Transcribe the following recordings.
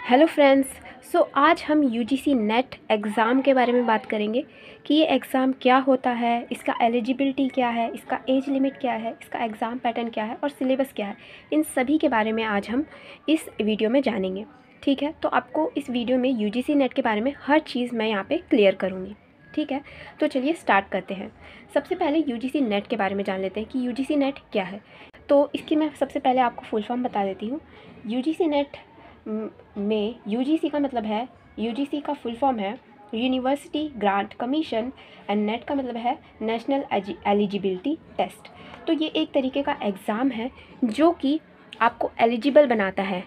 Hello friends. आज हम UGC net exam के बारे में बात करेंगे कि ये एग्ज़ाम क्या होता है, इसका एलिजिबिलिटी क्या है, इसका एज लिमिट क्या है, इसका एग्ज़ाम पैटर्न क्या है और सिलेबस क्या है। इन सभी के बारे में आज हम इस वीडियो में जानेंगे। ठीक है, तो आपको इस वीडियो में यूजीसी नेट के बारे में हर चीज़ मैं यहाँ पे क्लियर करूँगी। ठीक है, तो चलिए स्टार्ट करते हैं। सबसे पहले यूजीसी नेट के बारे में जान लेते हैं कि यूजीसी नेट क्या है। तो इसकी मैं सबसे पहले आपको फुल फॉर्म बता देती हूँ। यूजीसी नेट में यूजीसी का मतलब है, यूजीसी का फुल फॉर्म है university grant commission and net का मतलब है नेशनल एलिजिबिलिटी टेस्ट। तो ये एक तरीके का एग्ज़ाम है जो कि आपको एलिजिबल बनाता है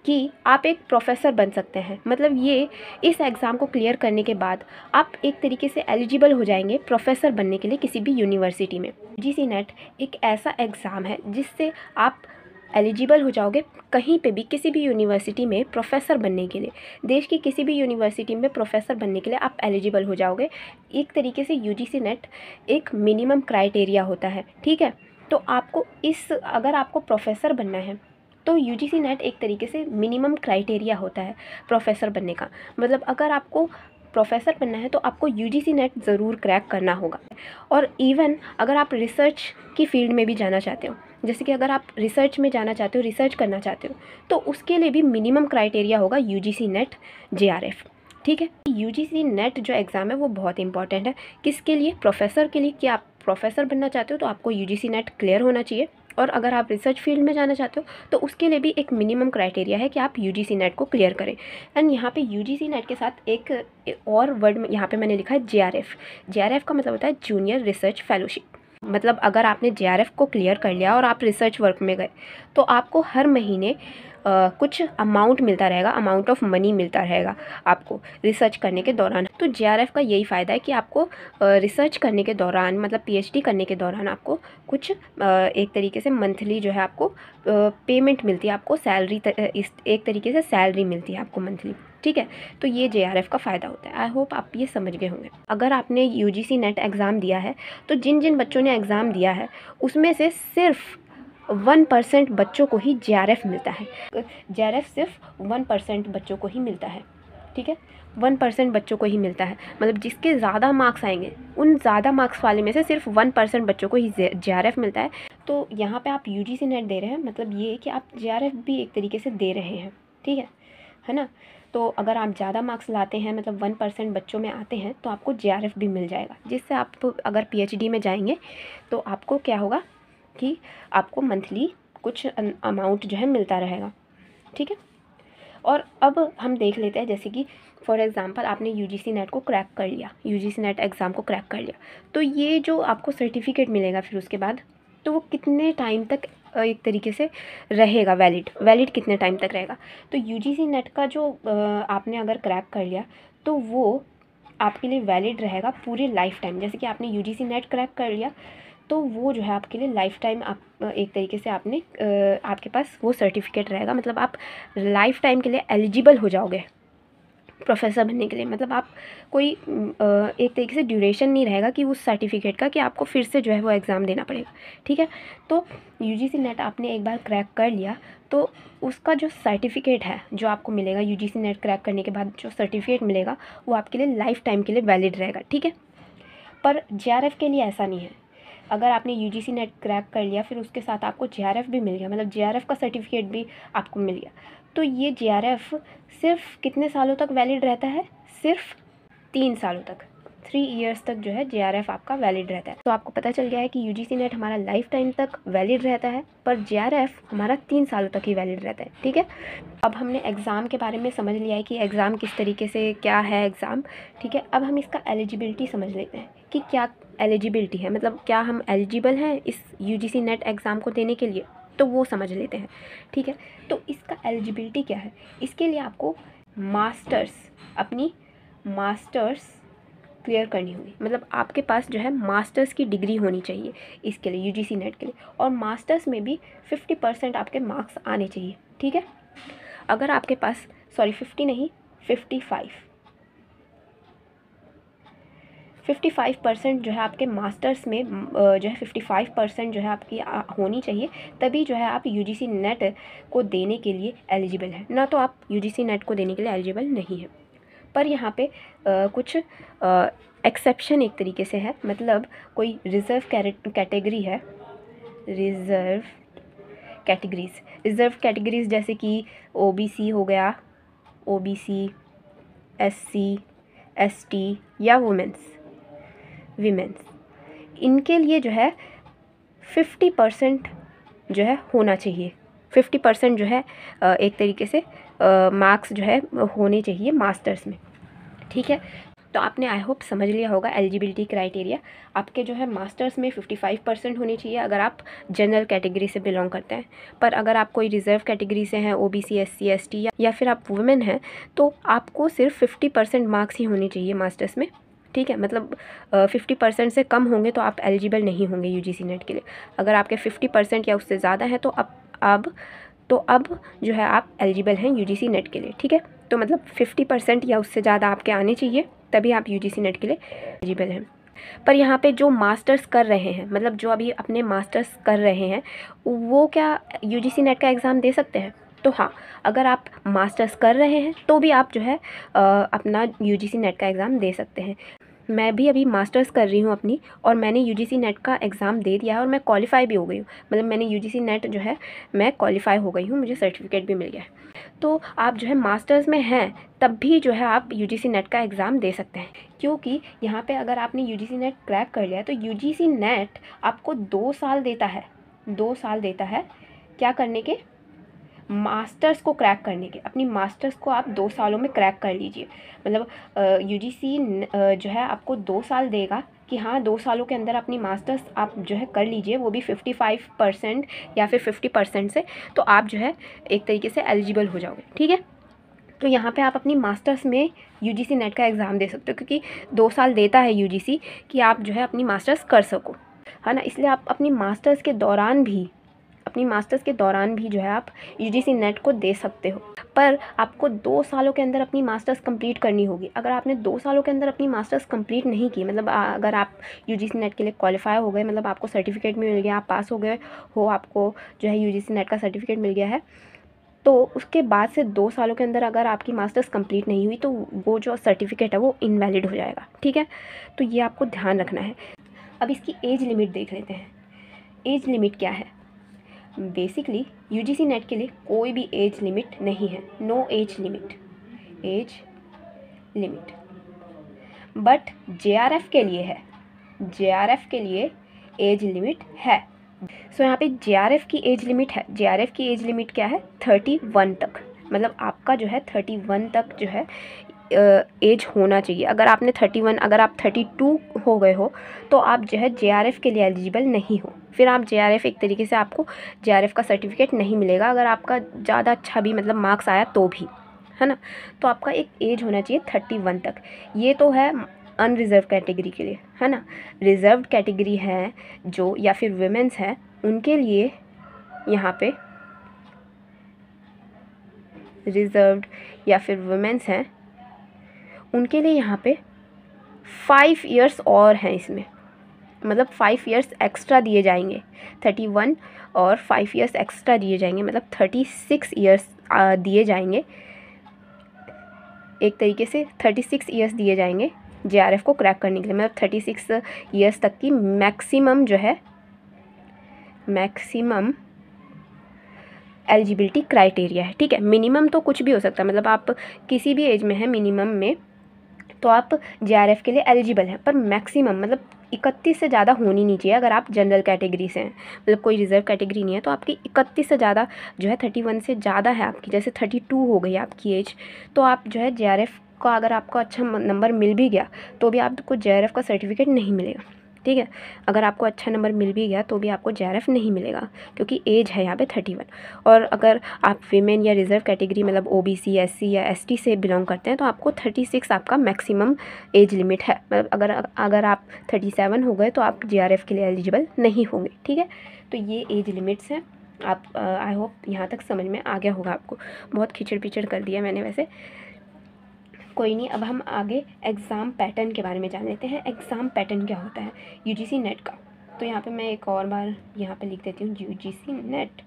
कि आप एक प्रोफेसर बन सकते हैं। मतलब ये इस एग्ज़ाम को क्लियर करने के बाद आप एक तरीके से एलिजिबल हो जाएंगे प्रोफेसर बनने के लिए किसी भी यूनिवर्सिटी में। यूजीसी नेट एक ऐसा एग्ज़ाम है जिससे आप एलिजिबल हो जाओगे कहीं पे भी किसी भी यूनिवर्सिटी में प्रोफेसर बनने के लिए। देश की किसी भी यूनिवर्सिटी में प्रोफेसर बनने के लिए आप एलिजिबल हो जाओगे। एक तरीके से यूजीसी नेट एक मिनिमम क्राइटेरिया होता है। ठीक है, तो आपको अगर आपको प्रोफेसर बनना है तो यूजीसी नेट एक तरीके से मिनिमम क्राइटेरिया होता है प्रोफेसर बनने का। मतलब अगर आपको प्रोफेसर बनना है तो आपको यूजीसी नेट ज़रूर क्रैक करना होगा। और इवन अगर आप रिसर्च की फील्ड में भी जाना चाहते हो, जैसे कि अगर आप रिसर्च में जाना चाहते हो, रिसर्च करना चाहते हो, तो उसके लिए भी मिनिमम क्राइटेरिया होगा यूजीसी नेट जेआरएफ। ठीक है, यूजीसी नेट जो एग्ज़ाम है वो बहुत इंपॉर्टेंट है। किसके लिए? प्रोफेसर के लिए। कि आप प्रोफेसर बनना चाहते हो तो आपको यूजीसी नेट क्लियर होना चाहिए। और अगर आप रिसर्च फील्ड में जाना चाहते हो तो उसके लिए भी एक मिनिमम क्राइटेरिया है कि आप यूजीसी नेट को क्लियर करें। एंड यहाँ पे यूजीसी नेट के साथ एक और वर्ड यहाँ पे मैंने लिखा है जेआरएफ। जेआरएफ का मतलब होता है जूनियर रिसर्च फेलोशिप। मतलब अगर आपने जेआरएफ को क्लियर कर लिया और आप रिसर्च वर्क में गए तो आपको हर महीने कुछ अमाउंट मिलता रहेगा, अमाउंट ऑफ मनी मिलता रहेगा आपको रिसर्च करने के दौरान। तो जेआरएफ का यही फ़ायदा है कि आपको रिसर्च करने के दौरान, मतलब पीएचडी करने के दौरान आपको कुछ एक तरीके से मंथली जो है आपको पेमेंट मिलती है, आपको सैलरी, इस एक तरीके से सैलरी मिलती है आपको मंथली। ठीक है, तो ये जेआरएफ का फ़ायदा होता है। आई होप आप ये समझ गए होंगे। अगर आपने यूजीसी नेट एग्ज़ाम दिया है तो जिन जिन बच्चों ने एग्ज़ाम दिया है उसमें से सिर्फ 1% बच्चों को ही जेआरएफ मिलता है। जेआरएफ सिर्फ 1% बच्चों को ही मिलता है। ठीक है, 1% बच्चों को ही मिलता है। मतलब जिसके ज़्यादा मार्क्स आएंगे उन ज़्यादा मार्क्स वाले में से सिर्फ 1% बच्चों को ही जेआरएफ मिलता है। तो यहाँ पे आप यूजीसी नेट दे रहे हैं, मतलब ये कि आप जेआरएफ भी एक तरीके से दे रहे हैं। ठीक है ना। तो अगर आप ज़्यादा मार्क्स लाते हैं, मतलब 1% बच्चों में आते हैं, तो आपको जेआरएफ भी मिल जाएगा, जिससे आप अगर पीएचडी में जाएंगे तो आपको क्या होगा कि आपको मंथली कुछ अमाउंट जो है मिलता रहेगा। ठीक है, और अब हम देख लेते हैं, जैसे कि फॉर एग्ज़ाम्पल आपने यूजीसी नेट को क्रैक कर लिया, यूजीसी नेट एग्ज़ाम को क्रैक कर लिया, तो ये जो आपको सर्टिफिकेट मिलेगा फिर उसके बाद, तो वो कितने टाइम तक एक तरीके से रहेगा, वैलिड कितने टाइम तक रहेगा। तो यूजीसी नेट का जो आपने अगर क्रैक कर लिया तो वो आपके लिए वैलिड रहेगा पूरे लाइफ टाइम। जैसे कि आपने यूजीसी नेट क्रैक कर लिया तो वो जो है आपके लिए लाइफ टाइम, आप एक तरीके से आपने आपके पास वो सर्टिफिकेट रहेगा। मतलब आप लाइफ टाइम के लिए एलिजिबल हो जाओगे प्रोफेसर बनने के लिए। मतलब आप कोई एक तरीके से ड्यूरेशन नहीं रहेगा कि उस सर्टिफिकेट का कि आपको फिर से जो है वो एग्ज़ाम देना पड़ेगा। ठीक है, तो यूजीसी नेट आपने एक बार क्रैक कर लिया तो उसका जो सर्टिफिकेट है जो आपको मिलेगा, यूजीसी नेट क्रैक करने के बाद जो सर्टिफिकेट मिलेगा वो आपके लिए लाइफ टाइम के लिए वैलिड रहेगा। ठीक है, पर जेआरएफ के लिए ऐसा नहीं है। अगर आपने यूजीसी नेट क्रैक कर लिया फिर उसके साथ आपको जेआरएफ भी मिल गया, मतलब जेआरएफ का सर्टिफिकेट भी आपको मिल गया, तो ये जेआरएफ सिर्फ कितने सालों तक वैलिड रहता है? सिर्फ 3 सालों तक, 3 ईयर्स तक जो है जेआरएफ आपका वैलिड रहता है। तो आपको पता चल गया है कि यूजीसी नेट हमारा लाइफ टाइम तक वैलिड रहता है, पर जेआरएफ हमारा 3 सालों तक ही वैलिड रहता है। ठीक है, अब हमने एग्ज़ाम के बारे में समझ लिया है कि एग्ज़ाम किस तरीके से क्या है एग्ज़ाम। ठीक है, अब हम इसका एलिजिबिलिटी समझ लेते हैं कि क्या एलिजिबिलिटी है, मतलब क्या हम एलिजिबल हैं इस यूजीसी नेट एग्ज़ाम को देने के लिए, तो वो समझ लेते हैं। ठीक है, तो इसका एलिजिबिलिटी क्या है? इसके लिए आपको अपनी मास्टर्स क्लियर करनी होगी। मतलब आपके पास जो है मास्टर्स की डिग्री होनी चाहिए इसके लिए, यूजीसी नेट के लिए। और मास्टर्स में भी 50% आपके मार्क्स आने चाहिए। ठीक है, अगर आपके पास 50 नहीं 55 55% जो है आपके मास्टर्स में जो है 55% जो है आपकी होनी चाहिए, तभी जो है आप यूजीसी नेट को देने के लिए एलिजिबल हैं, ना तो आप यूजीसी नेट को देने के लिए एलिजिबल नहीं है। पर यहाँ पे कुछ एक्सेप्शन एक तरीके से है, मतलब कोई रिज़र्व कैटेगरी है, रिज़र्व कैटेगरीज़ जैसे कि ओबीसी हो गया, ओबीसी, एससी, एसटी या वुमेन्स, इनके लिए जो है 50% जो है होना चाहिए। 50% जो है एक तरीके से मार्क्स जो है होने चाहिए मास्टर्स में, ठीक है। तो आपने आई होप समझ लिया होगा एलिजिबिलिटी क्राइटेरिया। आपके जो है मास्टर्स में 55% होनी चाहिए अगर आप जनरल कैटेगरी से बिलोंग करते हैं। पर अगर आप कोई रिज़र्व कैटेगरी से हैं, ओबीसी, एससी, एसटी या फिर आप वुमेन हैं, तो आपको सिर्फ 50% मार्क्स ही होने चाहिए मास्टर्स में, ठीक है। मतलब 50% से कम होंगे तो आप एलिजिबल नहीं होंगे यूजीसी नेट के लिए। अगर आपके 50% या उससे ज़्यादा है तो अब जो है आप एलिजिबल हैं यूजीसी नेट के लिए, ठीक है। तो मतलब 50% या उससे ज़्यादा आपके आने चाहिए, तभी आप यूजीसी नेट के लिए एलिजिबल हैं। पर यहाँ पे जो मास्टर्स कर रहे हैं, मतलब जो अभी अपने मास्टर्स कर रहे हैं, वो क्या यूजीसी नेट का एग्ज़ाम दे सकते हैं? तो हाँ, अगर आप मास्टर्स कर रहे हैं तो भी आप जो है अपना यूजीसी नेट का एग्ज़ाम दे सकते हैं। मैं भी अभी मास्टर्स कर रही हूँ अपनी, और मैंने यूजीसी नेट का एग्ज़ाम दे दिया है और मैं क्वालिफ़ाई भी हो गई हूँ। मतलब मैंने यूजीसी नेट जो है मैं क्वालिफ़ाई हो गई हूँ, मुझे सर्टिफिकेट भी मिल गया है। तो आप जो है मास्टर्स में हैं तब भी जो है आप यूजीसी नेट का एग्ज़ाम दे सकते हैं, क्योंकि यहाँ पे अगर आपने यूजीसी नेट क्रैक कर लिया है तो यूजीसी नेट आपको 2 साल देता है, 2 साल देता है क्या करने के, मास्टर्स को क्रैक करने के। अपनी मास्टर्स को आप 2 सालों में क्रैक कर लीजिए। मतलब यूजीसी जो है आपको 2 साल देगा कि हाँ 2 सालों के अंदर अपनी मास्टर्स आप जो है कर लीजिए, वो भी 55% या फिर 50% से, तो आप जो है एक तरीके से एलिजिबल हो जाओगे, ठीक है। तो यहाँ पे आप अपनी मास्टर्स में यूजीसी नेट का एग्ज़ाम दे सकते हो, क्योंकि 2 साल देता है यूजीसी कि आप जो है अपनी मास्टर्स कर सको, है ना। इसलिए आप अपनी मास्टर्स के दौरान भी जो है आप यूजीसी नेट को दे सकते हो। पर आपको 2 सालों के अंदर अपनी मास्टर्स कंप्लीट करनी होगी। अगर आपने 2 सालों के अंदर अपनी मास्टर्स कंप्लीट नहीं की, मतलब अगर आप यूजीसी नेट के लिए क्वालिफाई हो गए, मतलब आपको सर्टिफिकेट भी मिल गया, आप पास हो गए हो, आपको जो है यूजीसी नेट का सर्टिफिकेट मिल गया है, तो उसके बाद से 2 सालों के अंदर अगर आपकी मास्टर्स कंप्लीट नहीं हुई तो वो जो सर्टिफिकेट है वो इनवैलिड हो जाएगा, ठीक है। तो ये आपको ध्यान रखना है। अब इसकी एज लिमिट देख लेते हैं। एज लिमिट क्या है? बेसिकली यूजीसी नेट के लिए कोई भी एज लिमिट नहीं है, no age limit, but JRF के लिए है, जेआरएफ के लिए एज लिमिट है। सो यहाँ पे जेआरएफ की एज लिमिट है। जेआरएफ की एज लिमिट क्या है? 31 तक। मतलब आपका जो है 31 तक जो है एज होना चाहिए। अगर आपने 31, अगर आप 32 हो गए हो तो आप जो है जेआरएफ के लिए एलिजिबल नहीं हो। फिर आप जेआरएफ एक तरीके से आपको जेआरएफ का सर्टिफिकेट नहीं मिलेगा, अगर आपका ज़्यादा अच्छा भी मतलब मार्क्स आया तो भी, है ना। तो आपका एक एज होना चाहिए 31 तक। ये तो है अनरिज़र्व कैटेगरी के लिए, है ना। रिज़र्व कैटेगरी है जो, या फिर वुमेन्स है, उनके लिए यहाँ पे रिज़र्व्ड या फिर वुमेन्स हैं, उनके लिए यहाँ पे 5 इयर्स और हैं इसमें। मतलब 5 इयर्स एक्स्ट्रा दिए जाएंगे, 31 और 5 इयर्स एक्स्ट्रा दिए जाएंगे, मतलब 36 इयर्स दिए जाएंगे। एक तरीके से 36 इयर्स दिए जाएंगे जेआरएफ को क्रैक करने के लिए। मतलब 36 इयर्स तक की मैक्सिमम जो है, मैक्सिमम एलिजिबिलिटी क्राइटेरिया है, ठीक है। मिनिमम तो कुछ भी हो सकता है, मतलब आप किसी भी एज में है मिनिमम में तो आप जेआरएफ के लिए एलिजिबल हैं, पर मैक्सिमम मतलब 31 से ज़्यादा होनी नहीं चाहिए। अगर आप जनरल कैटेगरी से हैं, मतलब कोई रिजर्व कैटेगरी नहीं है, तो आपकी 31 से ज़्यादा जो है, 31 से ज़्यादा है आपकी, जैसे 32 हो गई आपकी एज, तो आप जो है जेआरएफ का, अगर आपको अच्छा नंबर मिल भी गया तो भी आपको जेआरएफ का सर्टिफिकेट नहीं मिलेगा, ठीक है। अगर आपको अच्छा नंबर मिल भी गया तो भी आपको जेआरएफ नहीं मिलेगा, क्योंकि एज है यहाँ पे 31। और अगर आप वीमेन या रिज़र्व कैटेगरी मतलब ओबीसी, एससी या एसटी से बिलोंग करते हैं तो आपको 36 आपका मैक्सिमम एज लिमिट है। मतलब अगर आप 37 हो गए तो आप जेआरएफ के लिए एलिजिबल नहीं होंगे, ठीक है। तो ये एज लिमिट्स हैं। आप आई होप यहाँ तक समझ में आ गया होगा आपको। बहुत खिचड़ पिचड़ कर दिया मैंने वैसे। कोई नहीं, अब हम आगे एग्ज़ाम पैटर्न के बारे में जान लेते हैं। एग्ज़ाम पैटर्न क्या होता है यूजीसी नेट का। तो यहाँ पे मैं एक और बार यहाँ पे लिख देती हूँ यूजीसी नेट।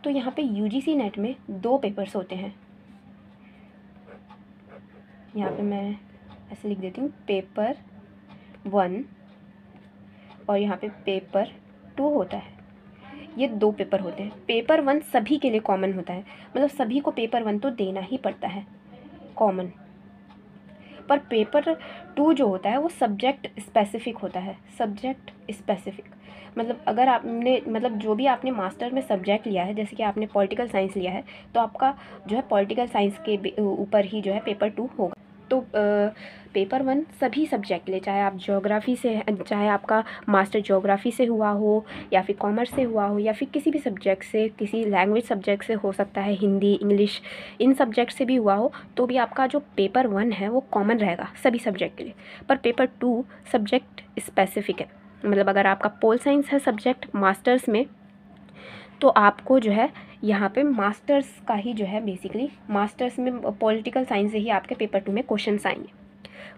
तो यहाँ पे यूजीसी नेट में 2 पेपर्स होते हैं। यहाँ पे मैं ऐसे लिख देती हूँ पेपर 1 और यहाँ पे पेपर 2 होता है। ये 2 पेपर होते हैं। पेपर 1 सभी के लिए कॉमन होता है, मतलब सभी को पेपर 1 तो देना ही पड़ता है कॉमन। पर पेपर 2 जो होता है वो सब्जेक्ट स्पेसिफिक होता है। सब्जेक्ट स्पेसिफिक मतलब अगर आपने मतलब जो भी आपने मास्टर में सब्जेक्ट लिया है, जैसे कि आपने पॉलिटिकल साइंस लिया है तो आपका जो है पॉलिटिकल साइंस के ऊपर ही जो है पेपर 2 होगा। तो पेपर 1 सभी सब्जेक्ट ले, चाहे आप ज्योग्राफी से, चाहे आपका मास्टर ज्योग्राफी से हुआ हो या फिर कॉमर्स से हुआ हो या फिर किसी भी सब्जेक्ट से, किसी लैंग्वेज सब्जेक्ट से हो सकता है, हिंदी इंग्लिश इन सब्जेक्ट से भी हुआ हो, तो भी आपका जो पेपर 1 है वो कॉमन रहेगा सभी सब्जेक्ट के लिए। पर पेपर 2 सब्जेक्ट स्पेसिफिक है, मतलब अगर आपका पोल साइंस है सब्जेक्ट मास्टर्स में तो आपको जो है यहाँ पे मास्टर्स का ही जो है बेसिकली मास्टर्स में पॉलिटिकल साइंस से ही आपके पेपर 2 में क्वेश्चंस आएंगे।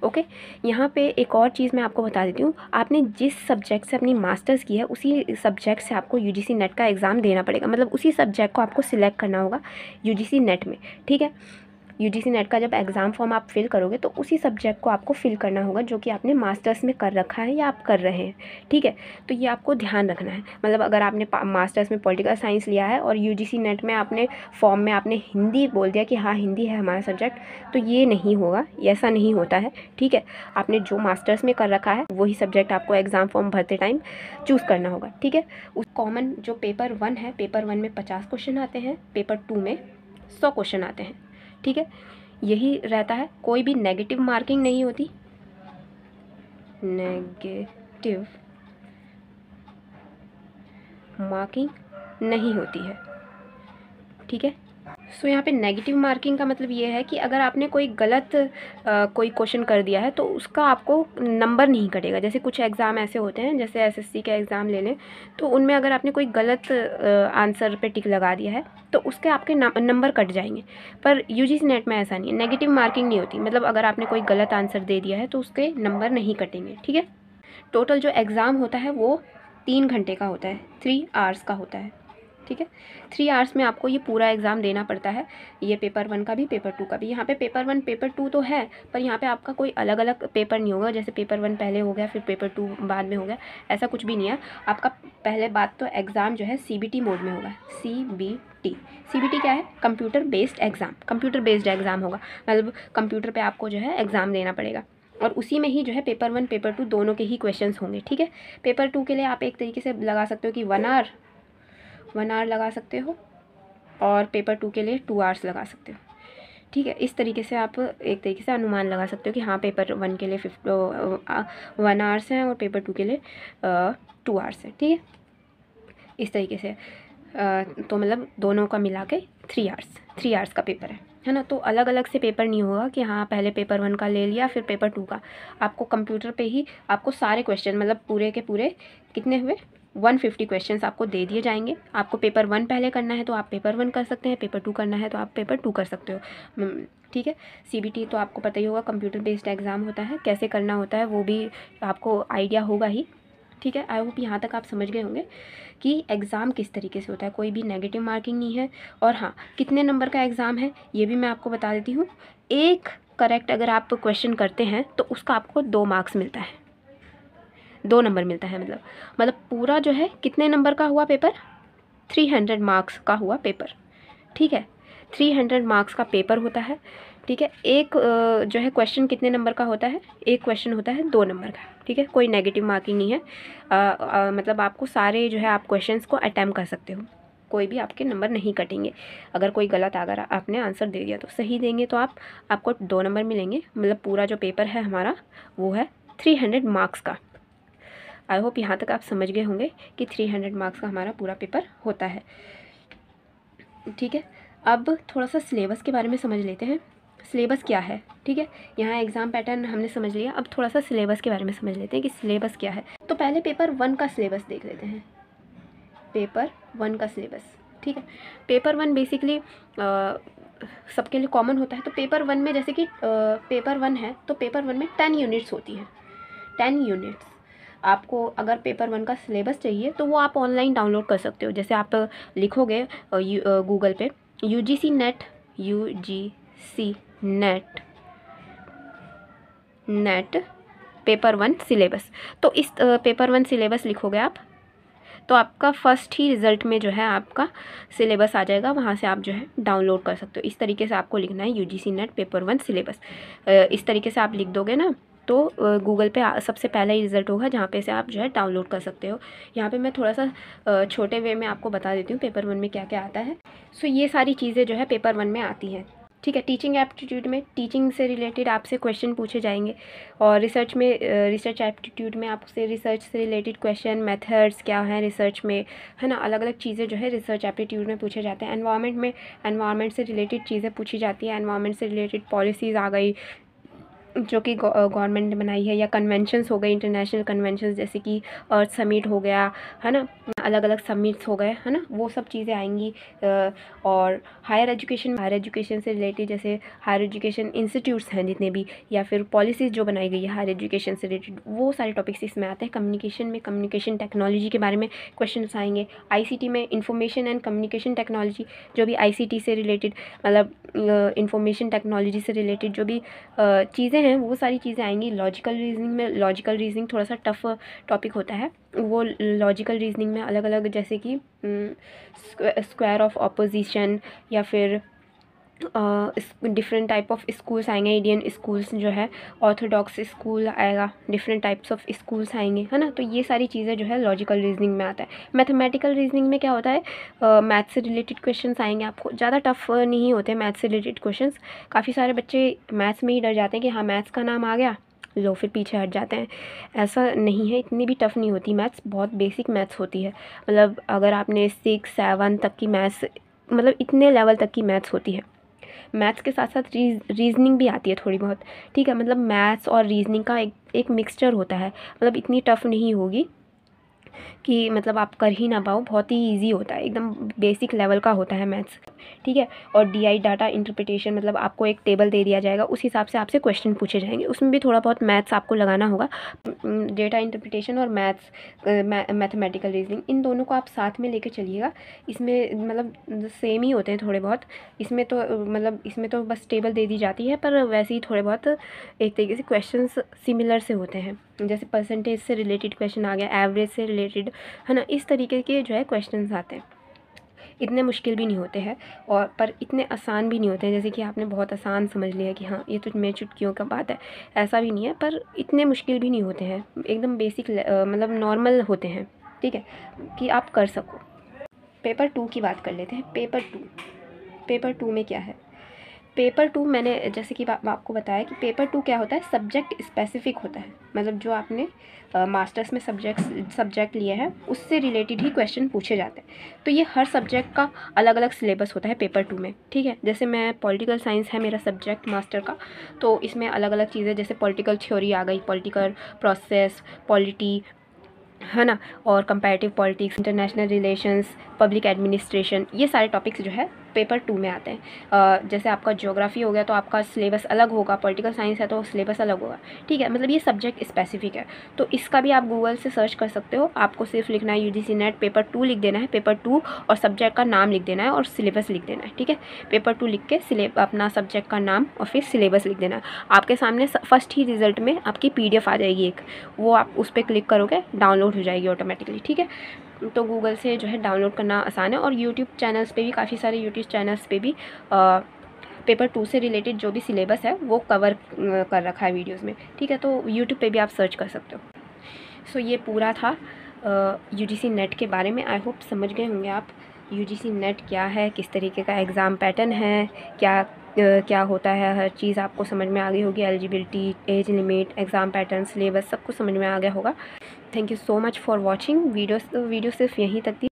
ओके, यहाँ पे एक और चीज़ मैं आपको बता देती हूँ, आपने जिस सब्जेक्ट से अपनी मास्टर्स की है उसी सब्जेक्ट से आपको यूजीसी नेट का एग्ज़ाम देना पड़ेगा, मतलब उसी सब्जेक्ट को आपको सिलेक्ट करना होगा यूजीसी नेट में। ठीक है, यूजीसी नेट का जब एग्ज़ाम फॉर्म आप फिल करोगे तो उसी सब्जेक्ट को आपको फिल करना होगा जो कि आपने मास्टर्स में कर रखा है या आप कर रहे हैं। ठीक है, तो ये आपको ध्यान रखना है। मतलब अगर आपने मास्टर्स में पॉलिटिकल साइंस लिया है और यूजीसी नेट में आपने फॉर्म में आपने हिंदी बोल दिया कि हाँ हिंदी है हमारा सब्जेक्ट, तो ये नहीं होगा, ऐसा नहीं होता है। ठीक है, आपने जो मास्टर्स में कर रखा है वही सब्जेक्ट आपको एग्ज़ाम फॉर्म भरते टाइम चूज़ करना होगा। ठीक है, उस कॉमन जो पेपर 1 है, पेपर 1 में 50 क्वेश्चन आते हैं, पेपर 2 में 100 क्वेश्चन आते हैं। ठीक है, यही रहता है, कोई भी नेगेटिव मार्किंग नहीं होती, नेगेटिव मार्किंग नहीं होती है। ठीक है, सो यहाँ पे नेगेटिव मार्किंग का मतलब ये है कि अगर आपने कोई गलत कोई क्वेश्चन कर दिया है तो उसका आपको नंबर नहीं कटेगा। जैसे कुछ एग्ज़ाम ऐसे होते हैं, जैसे एसएससी का एग्ज़ाम ले लें, तो उनमें अगर आपने कोई गलत आंसर पे टिक लगा दिया है तो उसके आपके नंबर कट जाएंगे। पर यूजीसी नेट में ऐसा नहीं है, नेगेटिव मार्किंग नहीं होती, मतलब अगर आपने कोई गलत आंसर दे दिया है तो उसके नंबर नहीं कटेंगे। ठीक है, टोटल जो एग्ज़ाम होता है वो 3 घंटे का होता है, 3 आवर्स का होता है। ठीक है, 3 आवर्स में आपको ये पूरा एग्ज़ाम देना पड़ता है, ये पेपर 1 का भी पेपर 2 का भी। यहाँ पे पेपर 1 पेपर 2 तो है, पर यहाँ पे आपका कोई अलग अलग पेपर नहीं होगा, जैसे पेपर 1 पहले हो गया फिर पेपर 2 बाद में हो गया, ऐसा कुछ भी नहीं है। आपका पहले बात तो एग्ज़ाम जो है CBT मोड में होगा। CBT क्या है? Computer based exam, computer based exam होगा, मतलब कंप्यूटर पर आपको जो है एग्ज़ाम देना पड़ेगा और उसी में ही जो है पेपर 1 पेपर 2 दोनों के ही क्वेश्चंस होंगे। ठीक है, पेपर 2 के लिए आप एक तरीके से लगा सकते हो कि 1 आवर लगा सकते हो और पेपर 2 के लिए 2 आवर्स लगा सकते हो। ठीक है, इस तरीके से आप एक तरीके से अनुमान लगा सकते हो कि हाँ पेपर 1 के लिए 1 आवर्स हैं और पेपर 2 के लिए 2 आवर्स हैं। ठीक है, इस तरीके से तो मतलब दोनों का मिला के 3 आवर्स का पेपर है ना। तो अलग अलग से पेपर नहीं होगा कि हाँ पहले पेपर 1 का ले लिया फिर पेपर 2 का, आपको कंप्यूटर पे ही आपको सारे क्वेश्चन मतलब पूरे के पूरे कितने हुए 150 क्वेश्चंस आपको दे दिए जाएंगे। आपको पेपर 1 पहले करना है तो आप पेपर 1 कर सकते हैं, पेपर 2 करना है तो आप पेपर 2 कर सकते हो। ठीक है, CBT तो आपको पता ही होगा, कंप्यूटर बेस्ड एग्ज़ाम होता है, कैसे करना होता है वो भी आपको आइडिया होगा ही। ठीक है, आई होप यहाँ तक आप समझ गए होंगे कि एग्ज़ाम किस तरीके से होता है, कोई भी नेगेटिव मार्किंग नहीं है। और हाँ, कितने नंबर का एग्ज़ाम है ये भी मैं आपको बता देती हूँ। एक करेक्ट अगर आप क्वेश्चन करते हैं तो उसका आपको 2 मार्क्स मिलता है, 2 नंबर मिलता है। मतलब पूरा जो है कितने नंबर का हुआ पेपर, 300 मार्क्स का हुआ पेपर। ठीक है, 300 मार्क्स का पेपर होता है। ठीक है, एक जो है क्वेश्चन कितने नंबर का होता है, एक क्वेश्चन होता है 2 नंबर का। ठीक है, कोई नेगेटिव मार्किंग नहीं है, मतलब आपको सारे जो है आप क्वेश्चंस को अटैम्प्ट कर सकते हो, कोई भी आपके नंबर नहीं कटेंगे। अगर कोई गलत अगर आपने आंसर दे दिया तो सही देंगे तो आपको 2 नंबर मिलेंगे। मतलब पूरा जो पेपर है हमारा वो है 300 मार्क्स का। आई होप यहाँ तक आप समझ गए होंगे कि 300 मार्क्स का हमारा पूरा पेपर होता है। ठीक है, अब थोड़ा सा सिलेबस के बारे में समझ लेते हैं, सिलेबस क्या है। ठीक है, यहाँ एग्ज़ाम पैटर्न हमने समझ लिया, अब थोड़ा सा सिलेबस के बारे में समझ लेते हैं कि सिलेबस क्या है। तो पहले पेपर 1 का सिलेबस देख लेते हैं, पेपर 1 का सिलेबस। ठीक है, पेपर 1 बेसिकली सबके लिए कॉमन होता है। तो पेपर 1 में जैसे कि पेपर 1 है तो पेपर 1 में 10 यूनिट्स होती हैं, 10 यूनिट्स। आपको अगर पेपर 1 का सिलेबस चाहिए तो वो आप ऑनलाइन डाउनलोड कर सकते हो। जैसे आप लिखोगे गूगल पे UGC नेट पेपर 1 सिलेबस, तो इस पेपर 1 सिलेबस लिखोगे आप तो आपका फर्स्ट ही रिज़ल्ट में जो है आपका सिलेबस आ जाएगा, वहाँ से आप जो है डाउनलोड कर सकते हो। इस तरीके से आपको लिखना है UGC नेट पेपर 1 सिलेबस। इस तरीके से आप लिख दोगे ना तो गूगल पे सबसे पहला ही रिज़ल्ट होगा जहाँ पे से आप जो है डाउनलोड कर सकते हो। यहाँ पे मैं थोड़ा सा छोटे वे में आपको बता देती हूँ पेपर 1 में क्या क्या आता है। सो ये सारी चीज़ें जो है पेपर 1 में आती हैं, ठीक है। टीचिंग एप्टीट्यूड में टीचिंग से रिलेटेड आपसे क्वेश्चन पूछे जाएंगे, और रिसर्च में रिसर्च एप्टीट्यूड में आपसे रिसर्च से रिलेटेड क्वेश्चन, मेथड्स क्या हैं रिसर्च में, है ना, अलग अलग चीज़ें जो है रिसर्च एप्टीट्यूड में पूछे जाते हैं। एनवायरनमेंट में एनवायरनमेंट से रिलेटेड चीज़ें पूछी जाती है। एनवायरनमेंट से रिलेटेड पॉलिसीज़ आ गई जो कि गवर्नमेंट ने बनाई है, या कन्वेंशंस हो गए, इंटरनेशनल कन्वेंशंस जैसे कि अर्थ समिट हो गया, है ना, अलग अलग समिट्स हो गए, है ना, वो सब चीज़ें आएंगी। और हायर एजुकेशन से रिलेटेड जैसे हायर एजुकेशन इंस्टीट्यूट्स हैं जितने भी, या फिर पॉलिसीज़ जो बनाई गई है हायर एजुकेशन से रिलेटेड, वो सारे टॉपिक्स इसमें आते हैं। कम्युनिकेशन में कम्युनिकेशन टेक्नोलॉजी के बारे में क्वेश्चन आएंगे। ICT में इंफॉर्मेशन एंड कम्युनिकेशन टेक्नोलॉजी, जो भी ICT से रिलेटेड मतलब इंफॉर्मेशन टेक्नोलॉजी से रिलेटेड जो भी चीज़ें हैं वो सारी चीज़ें आएंगी। लॉजिकल रीजनिंग में, लॉजिकल रीजनिंग थोड़ा सा टफ टॉपिक होता है। वो लॉजिकल रीजनिंग में अलग अलग जैसे कि स्क्वायर ऑफ ऑपोजिशन, या फिर डिफरेंट टाइप ऑफ स्कूल्स आएंगे। इंडियन स्कूल्स जो है, ऑर्थोडॉक्स स्कूल आएगा, डिफरेंट टाइप्स ऑफ स्कूल्स आएंगे, है ना। तो ये सारी चीज़ें जो है लॉजिकल रीजनिंग में आता है। मैथमेटिकल रीजनिंग में क्या होता है, मैथ्स से रिलेटेड क्वेश्चंस आएंगे आपको। ज़्यादा टफ नहीं होते मैथ्स से रिलेटेड क्वेश्चंस। काफ़ी सारे बच्चे मैथ्स में ही डर जाते हैं कि हाँ मैथ्स का नाम आ गया, लो फिर पीछे हट जाते हैं। ऐसा नहीं है, इतनी भी टफ़ नहीं होती मैथ्स, बहुत बेसिक मैथ्स होती है। मतलब अगर आपने 6, 7 तक की मैथ्स, मतलब इतने लेवल तक की मैथ्स होती है। मैथ्स के साथ साथ रीजनिंग भी आती है थोड़ी बहुत, ठीक है। मतलब मैथ्स और रीजनिंग का एक मिक्सचर होता है, मतलब इतनी टफ़ नहीं होगी कि मतलब आप कर ही ना पाओ, बहुत ही इजी होता है, एकदम बेसिक लेवल का होता है मैथ्स, ठीक है। और DI डाटा इंटरप्रिटेशन, मतलब आपको एक टेबल दे दिया जाएगा, उस हिसाब से आपसे क्वेश्चन पूछे जाएंगे, उसमें भी थोड़ा बहुत मैथ्स आपको लगाना होगा। डेटा इंटरप्रिटेशन और मैथ्स, मैथमेटिकल रीजनिंग, इन दोनों को आप साथ में लेके चलिएगा। इसमें मतलब सेम ही होते हैं थोड़े बहुत। इसमें तो मतलब इसमें तो बस टेबल दे दी जाती है, पर वैसे ही थोड़े बहुत एक तरीके से क्वेश्चंस सिमिलर से होते हैं। जैसे परसेंटेज से रिलेटेड क्वेश्चन आ गया, एवरेज से रिलेटेड, है ना, इस तरीके के जो है क्वेश्चंस आते हैं। इतने मुश्किल भी नहीं होते हैं, और पर इतने आसान भी नहीं होते हैं जैसे कि आपने बहुत आसान समझ लिया कि हाँ ये तो मैं चुटकियों का बात है, ऐसा भी नहीं है। पर इतने मुश्किल भी नहीं होते हैं, एकदम बेसिक मतलब नॉर्मल होते हैं, ठीक है, कि आप कर सको। पेपर 2 की बात कर लेते हैं। पेपर 2 में क्या है। पेपर 2 मैंने जैसे कि आपको बताया कि पेपर 2 क्या होता है, सब्जेक्ट स्पेसिफिक होता है। मतलब जो आपने मास्टर्स में सब्जेक्ट लिए हैं उससे रिलेटेड ही क्वेश्चन पूछे जाते हैं। तो ये हर सब्जेक्ट का अलग अलग सिलेबस होता है पेपर 2 में, ठीक है। जैसे मैं पॉलिटिकल साइंस है मेरा सब्जेक्ट मास्टर का, तो इसमें अलग अलग चीज़ें जैसे पॉलिटिकल थ्योरी आ गई, पॉलिटिकल प्रोसेस, पॉलिटी, है ना, और comparative politics, international relations, public administration, ये सारे टॉपिक्स जो है पेपर 2 में आते हैं। जैसे आपका ज्योग्राफी हो गया तो आपका सिलेबस अलग होगा, पॉलिटिकल साइंस है तो सिलेबस अलग होगा, ठीक है। मतलब ये सब्जेक्ट स्पेसिफिक है। तो इसका भी आप गूगल से सर्च कर सकते हो। आपको सिर्फ लिखना है UGC नेट पेपर 2 लिख देना है, पेपर 2 और सब्जेक्ट का नाम लिख देना है और सिलेबस लिख देना है, ठीक है। पेपर 2 लिख के अपना सब्जेक्ट का नाम और फिर सिलेबस लिख देना है। आपके सामने फर्स्ट ही रिजल्ट में आपकी PDF आ जाएगी एक, वो आप उस पर क्लिक करोगे, डाउनलोड हो जाएगी ऑटोमेटिकली, ठीक है। तो गूगल से जो है डाउनलोड करना आसान है। और यूट्यूब चैनल्स पे भी, काफ़ी सारे यूट्यूब चैनल्स पे भी पेपर 2 से रिलेटेड जो भी सिलेबस है वो कवर कर रखा है वीडियोस में, ठीक है। तो यूट्यूब पे भी आप सर्च कर सकते हो। सो ये पूरा था UGC नेट के बारे में। आई होप समझ गए होंगे आप UGC नेट क्या है, किस तरीके का एग्ज़ाम पैटर्न है, क्या होता है, हर चीज़ आपको समझ में आ गई होगी। Eligibility, age limit, exam pattern, syllabus सब कुछ समझ में आ गया होगा। Thank you so much for watching video सिर्फ यहीं तक थी।